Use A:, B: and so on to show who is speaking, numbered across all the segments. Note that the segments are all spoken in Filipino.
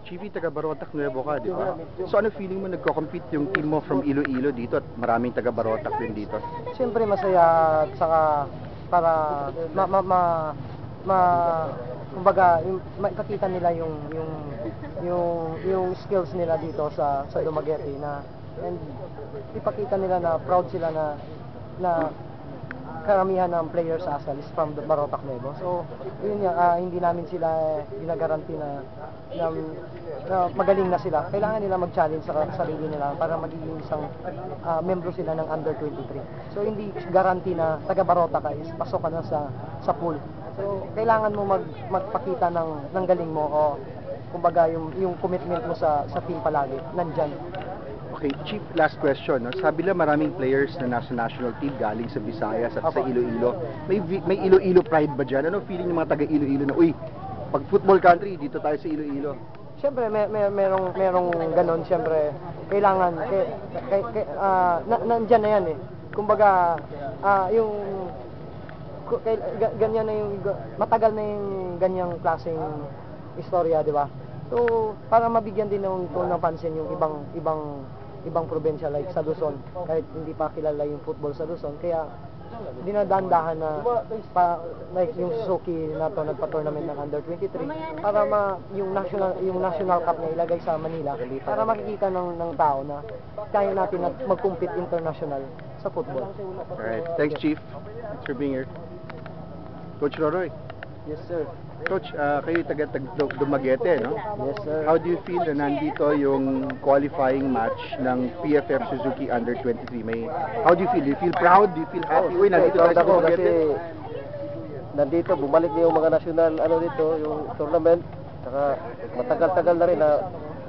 A: Chiefy, taga Barotac Nuevo ka, di ba? So ano feeling mo nagko-compete yung team mo from Iloilo dito at maraming taga Barotac din dito?
B: Siyempre masaya at saka para kumbaga maipakita nila yung skills nila dito sa Dumaguete na and ipakita nila na proud sila na karamihan ng players sa ASAL is from Barotac Nuevo. So, yun hindi namin sila ginagaranti na magaling na sila. Kailangan nila mag-challenge sa sarili nila para magiging isang membro sila ng under 23. So, hindi garanti na taga Barotac ka is pasok ka na sa pool. So, kailangan mo magpakita ng galing mo o kumbaga yung commitment mo sa team palagi, nandyan.
A: Okay, Chief, last question. No? Sabi lang maraming players na nasa national team galing sa Visayas at sa Iloilo. May Iloilo pride ba dyan? Ano feeling ng mga taga Iloilo na, uy, pag football country, dito tayo sa Iloilo?
B: Siyempre, merong ganon. Siyempre, kailangan, nandyan na yan eh. Kumbaga, ganyan na yung, matagal na yung ganyang klaseng istorya, di ba? So, para mabigyan din ng pansin yung ibang probinsya like sa Luzon, kahit hindi pa kilala yung football sa Luzon, kaya dinadandahan na like yung Suzuki na to nagpa-tournament ng under 23 para yung national cup na ilagay sa Manila para makikita ng tao na kaya natin na mag-compete international sa football.
A: Alright, thanks Chief. Thanks for being here. Coach Roroy.
B: Yes sir.
A: Coach, kayo taga Dumaguete, no?
B: Yes sir.
A: How do you feel na nandito yung qualifying match ng PFF Suzuki Under 23? How do you feel? Do you feel proud? Do you feel happy? Uy, nandito tayo sa Dumaguete.
C: Kasi nandito, bumalik na yung mga national dito, yung tournament. Saka matagal-tagal na rin na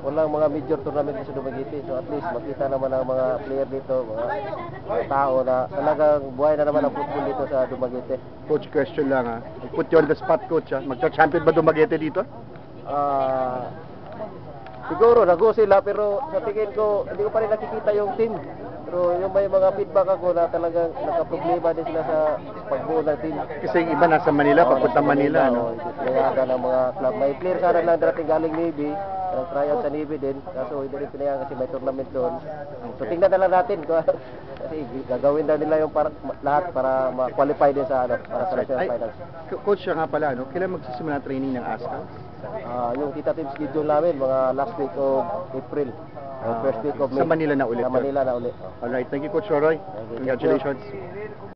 C: walang mga major tournament sa Dumaguete. So at least makita naman ang mga player dito, mga tao na talagang buhay na naman ang football dito sa Dumaguete.
A: Coach, question lang ha. Put you on the spot, Coach ha. Magka-champion ba Dumaguete dito?
C: Siguro nago sila pero sa tingin ko hindi ko pa rin nakikita yung team. Pero yung may mga feedback ako na talagang nakaproblema din sila sa pagbuo ng team.
A: Kasi yung iba nasa Manila, papunta Manila, no?
C: Pinayagan ng mga club. May player sana lang dating galing Navy, nag-tryout sa Navy din. Kaso hindi rin pinayagan kasi may tournament doon. So tingnan na lang natin kasi gagawin na nila yung lahat para ma-qualify din sa para sa national finals.
A: Coach, siya nga pala, no? Kailan magsisimula training ng ASCAL?
C: Yung tentative schedule namin, mga last week of April. First week of May.
A: Sa Manila na ulit.
C: Sa Manila na ulit.
A: Alright, thank you Coach Roroy. Congratulations.